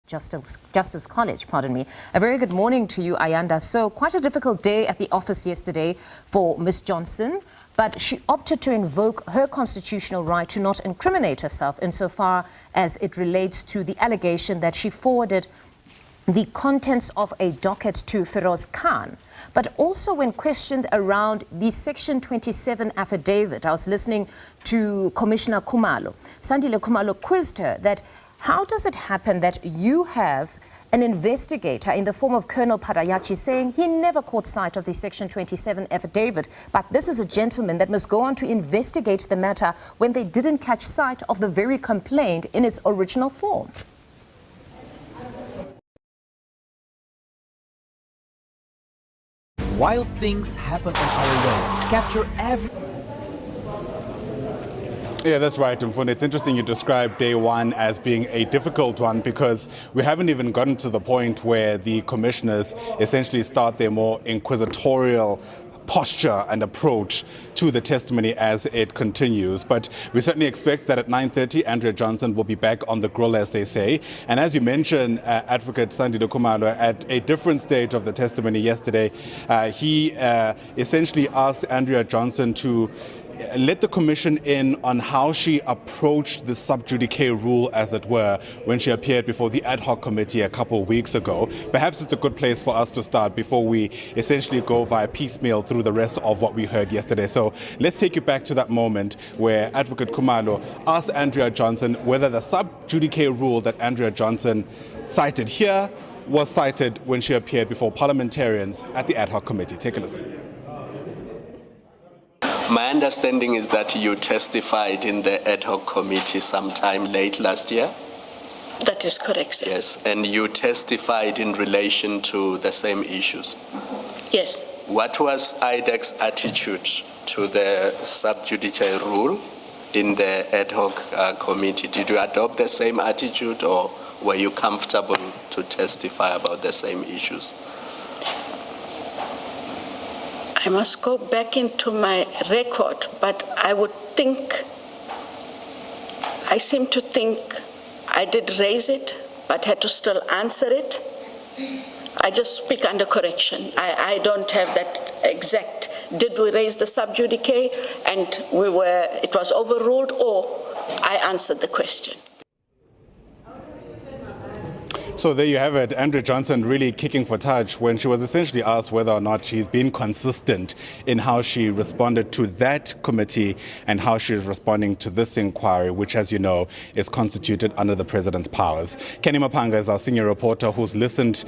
Justice College, pardon me. A very good morning to you, Ayanda. So quite a difficult day at the office yesterday for Ms. Johnson, but she opted to invoke her constitutional right to not incriminate herself insofar as it relates to the allegation that she forwarded the contents of a docket to Feroz Khan. But also when questioned around the Section 27 affidavit, I was listening to Commissioner Khumalo. Sandile Khumalo quizzed her that how does it happen that you have an investigator in the form of Colonel Padayachi saying he never caught sight of the Section 27 affidavit, but this is a gentleman that must go on to investigate the matter when they didn't catch sight of the very complaint in its original form? Wild things happen on our roads. Capture every... Yeah, that's right, Mfund. It's interesting you describe day one as being a difficult one because we haven't even gotten to the point where the commissioners essentially start their more inquisitorial posture and approach to the testimony as it continues. But we certainly expect that at 9:30, Andrea Johnson will be back on the grill, as they say. And as you mentioned, Advocate Sandile Khumalo, at a different stage of the testimony yesterday, he essentially asked Andrea Johnson to let the commission in on how she approached the sub judice rule, as it were, when she appeared before the ad hoc committee a couple of weeks ago. Perhaps it's a good place for us to start before we essentially go via piecemeal through the rest of what we heard yesterday. So let's take you back to that moment where Advocate Khumalo asked Andrea Johnson whether the sub judice rule that Andrea Johnson cited here was cited when she appeared before parliamentarians at the ad hoc committee. Take a listen. My understanding is that you testified in the ad hoc committee sometime late last year? That is correct, sir. Yes, and you testified in relation to the same issues? Yes. What was IDAC's attitude to the sub judice rule in the ad hoc committee? Did you adopt the same attitude, or were you comfortable to testify about the same issues? I must go back into my record, but I seem to think I did raise it, but had to still answer it. I just speak under correction. I don't have that exact, did we raise the sub judice and it was overruled, or I answered the question. So there you have it, Andrea Johnson really kicking for touch when she was essentially asked whether or not she's been consistent in how she responded to that committee and how she is responding to this inquiry, which, as you know, is constituted under the president's powers. Kenny Mapanga is our senior reporter who's listened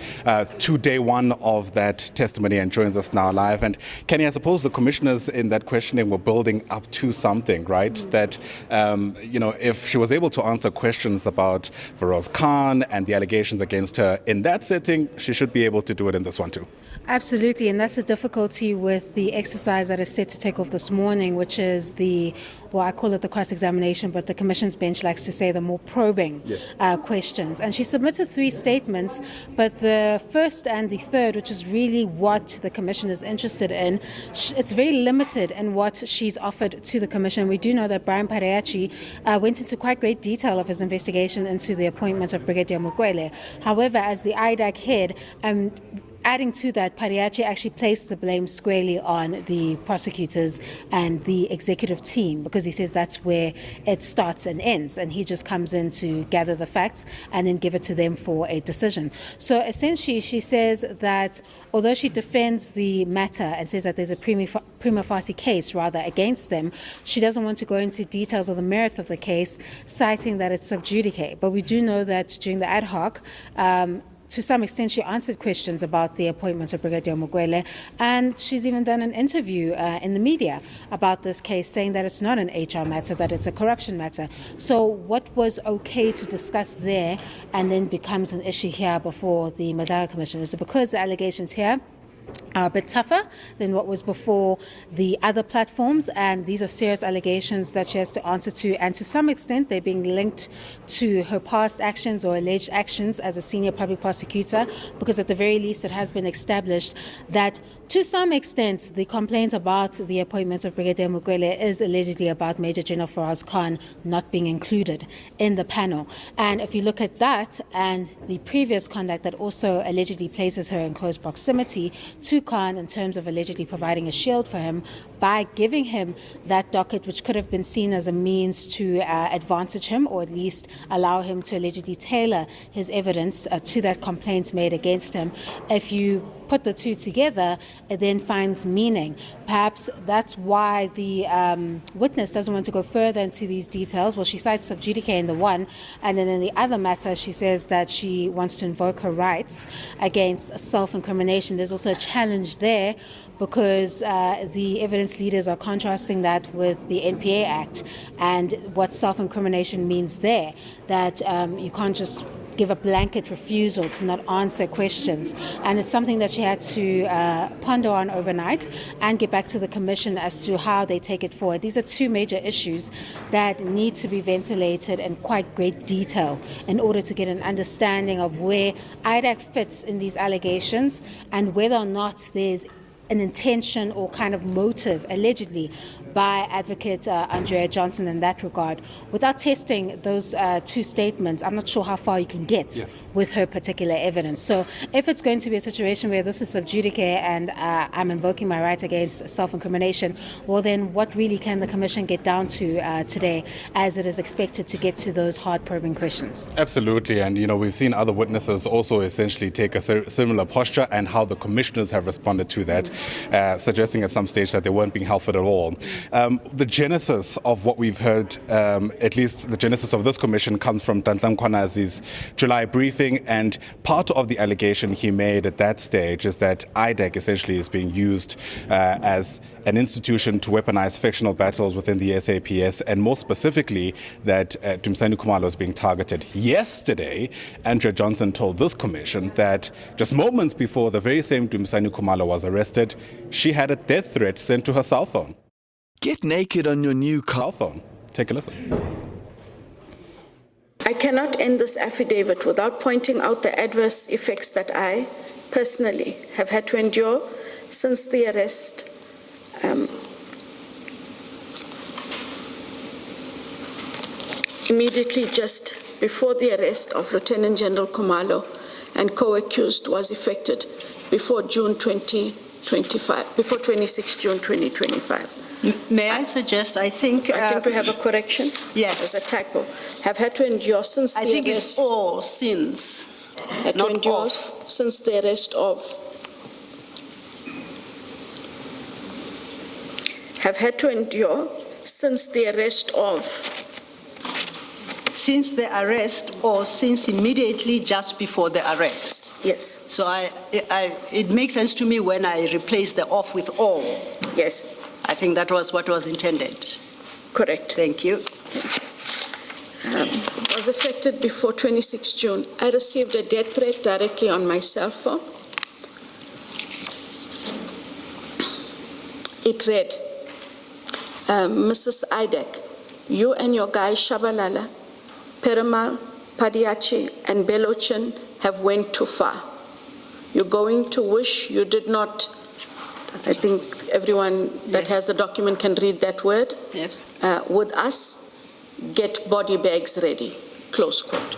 to day one of that testimony and joins us now live. And Kenny, I suppose the commissioners in that questioning were building up to something, right? That, if she was able to answer questions about Feroz Khan and the allegations against her in that setting, she should be able to do it in this one too. Absolutely, and that's the difficulty with the exercise that is set to take off this morning, which is I call it the cross-examination, but the Commission's bench likes to say the more probing questions. And she submitted 3 statements, but the first and the third, which is really what the Commission is interested in, it's very limited in what she's offered to the Commission. We do know that Brian Padayachi went into quite great detail of his investigation into the appointment of Brigadier Mukwele. However, as the IDAC head, adding to that, Padayachi actually placed the blame squarely on the prosecutors and the executive team, because he says that's where it starts and ends, and he just comes in to gather the facts and then give it to them for a decision. So essentially she says that although she defends the matter and says that there's a prima facie case rather against them, she doesn't want to go into details of the merits of the case, citing that it's sub judice. But we do know that during the ad hoc, to some extent, she answered questions about the appointment of Brigadier Mukwele, and she's even done an interview in the media about this case, saying that it's not an HR matter, that it's a corruption matter. So what was okay to discuss there and then becomes an issue here before the Madlanga Commission? Is it because the allegations here a bit tougher than what was before the other platforms, and these are serious allegations that she has to answer to, and to some extent they're being linked to her past actions or alleged actions as a senior public prosecutor, because at the very least it has been established that to some extent the complaint about the appointment of Brigadier Mukwele is allegedly about Major General Faraz Khan not being included in the panel. And if you look at that and the previous conduct that also allegedly places her in close proximity to Khan in terms of allegedly providing a shield for him by giving him that docket, which could have been seen as a means to advantage him or at least allow him to allegedly tailor his evidence to that complaint made against him. If you put the two together, it then finds meaning. Perhaps that's why the witness doesn't want to go further into these details. Well, she cites sub judice in the one, and then in the other matter, she says that she wants to invoke her rights against self-incrimination. There's also a challenge there because the evidence leaders are contrasting that with the NPA Act and what self-incrimination means there, that you can't just give a blanket refusal to not answer questions. And it's something that she had to ponder on overnight and get back to the Commission as to how they take it forward. These are two major issues that need to be ventilated in quite great detail in order to get an understanding of where IDAC fits in these allegations and whether or not there's an intention or kind of motive, allegedly, by Advocate Andrea Johnson in that regard. Without testing those two statements, I'm not sure how far you can get with her particular evidence. So if it's going to be a situation where this is sub judice and I'm invoking my right against self-incrimination, well then what really can the Commission get down to today, as it is expected to get to those hard probing questions? Absolutely, and we've seen other witnesses also essentially take a similar posture, and how the commissioners have responded to that, suggesting at some stage that they weren't being helpful at all. The genesis of what we've heard, at least the genesis of this commission, comes from Ntantla Mkhwanazi's July briefing, and part of the allegation he made at that stage is that IDAC essentially is being used as an institution to weaponize fictional battles within the SAPS, and more specifically that Dumisani Khumalo is being targeted. Yesterday, Andrea Johnson told this commission that just moments before the very same Dumisani Khumalo was arrested, she had a death threat sent to her cell phone. Get naked on your new Cell phone. Take a listen. I cannot end this affidavit without pointing out the adverse effects that I personally have had to endure since the arrest immediately just before the arrest of Lieutenant General Khumalo and co-accused was effected before 26 June 2025. May I suggest, I think we have a correction. Yes. There's a typo. Have had to endure since the arrest. I think it's all since. Had to not endure of. Since the arrest of. Have had to endure since the arrest of. Since the arrest or since immediately just before the arrest. Yes. So it makes sense to me when I replace the of with all. Yes. I think that was what was intended. Correct. Thank you. Was affected before 26 June. I received a death threat directly on my cell phone. It read, Mrs. IDAC, you and your guy Shabalala, Perumal, Padiachi, and Belochin have went too far. You're going to wish you did not. I think everyone that has the document can read that word. Yes. With us, get body bags ready. Close quote.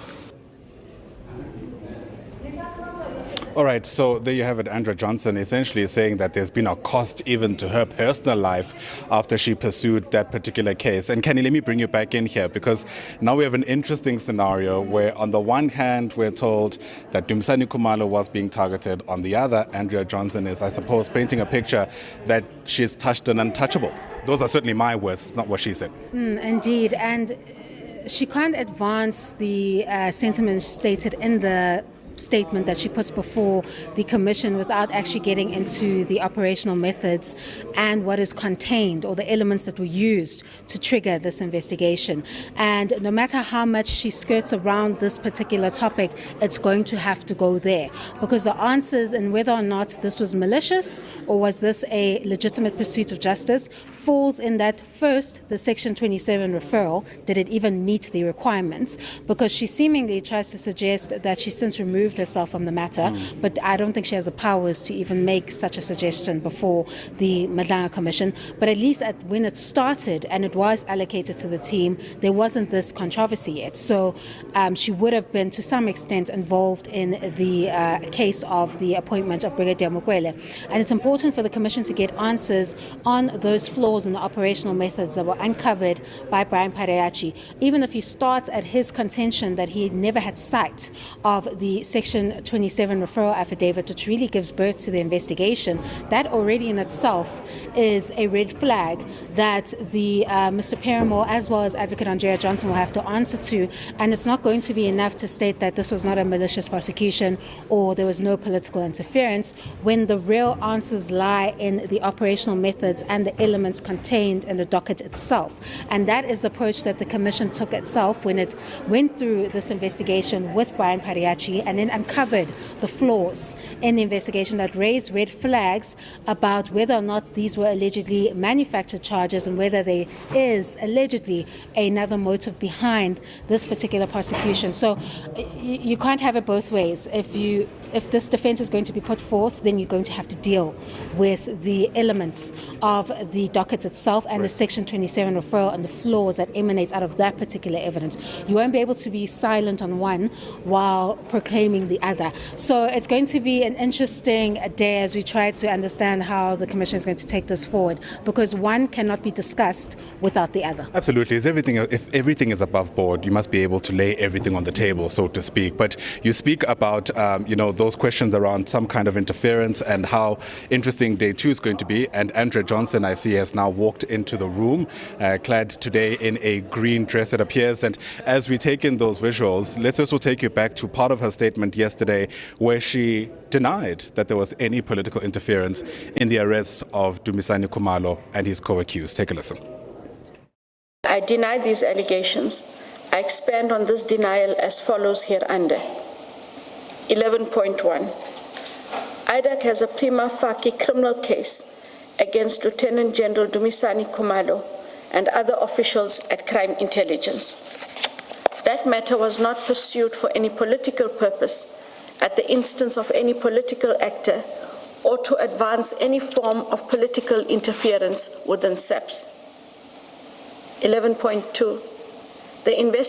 All right, so there you have it. Andrea Johnson essentially saying that there's been a cost even to her personal life after she pursued that particular case. And Kenny, let me bring you back in here, because now we have an interesting scenario where on the one hand we're told that Dumisani Khumalo was being targeted. On the other, Andrea Johnson is, I suppose, painting a picture that she's touched an untouchable. Those are certainly my words, it's not what she said. Indeed, and she can't advance the sentiments stated in the statement that she puts before the commission without actually getting into the operational methods and what is contained or the elements that were used to trigger this investigation. And no matter how much she skirts around this particular topic, it's going to have to go there, because the answers in whether or not this was malicious or was this a legitimate pursuit of justice falls in that first, the Section 27 referral, did it even meet the requirements? Because she seemingly tries to suggest that she since removed herself from the matter, but I don't think she has the powers to even make such a suggestion before the Madlanga Commission. But at least when it started and it was allocated to the team, there wasn't this controversy yet. So she would have been to some extent involved in the case of the appointment of Brigadier Mokwele. And it's important for the Commission to get answers on those flaws in the operational methods that were uncovered by Brian Pareachi. Even if you start at his contention that he never had sight of the Section 27 referral affidavit, which really gives birth to the investigation, that already in itself is a red flag that the Mr. Paramore as well as Advocate Andrea Johnson will have to answer to. And it's not going to be enough to state that this was not a malicious prosecution or there was no political interference, when the real answers lie in the operational methods and the elements contained in the docket itself. And that is the approach that the Commission took itself when it went through this investigation with Brian Pareachi and then uncovered the flaws in the investigation that raised red flags about whether or not these were allegedly manufactured charges and whether there is allegedly another motive behind this particular prosecution. So you can't have it both ways. If this defense is going to be put forth, then you're going to have to deal with the elements of the docket itself and the Section 27 referral and the flaws that emanate out of that particular evidence. You won't be able to be silent on one while proclaiming the other. So it's going to be an interesting day as we try to understand how the Commission is going to take this forward, because one cannot be discussed without the other. Absolutely. If everything is above board, you must be able to lay everything on the table, so to speak. But you speak about, those questions around some kind of interference and how interesting day 2 is going to be. And Andrea Johnson, I see, has now walked into the room, clad today in a green dress, it appears. And as we take in those visuals, let's also take you back to part of her statement yesterday where she denied that there was any political interference in the arrest of Dumisani Khumalo and his co-accused. Take a listen. I deny these allegations. I expand on this denial as follows hereunder. 11.1. IDAC has a prima facie criminal case against Lieutenant General Dumisani Khumalo and other officials at Crime Intelligence. That matter was not pursued for any political purpose at the instance of any political actor or to advance any form of political interference within SAPS. 11.2. The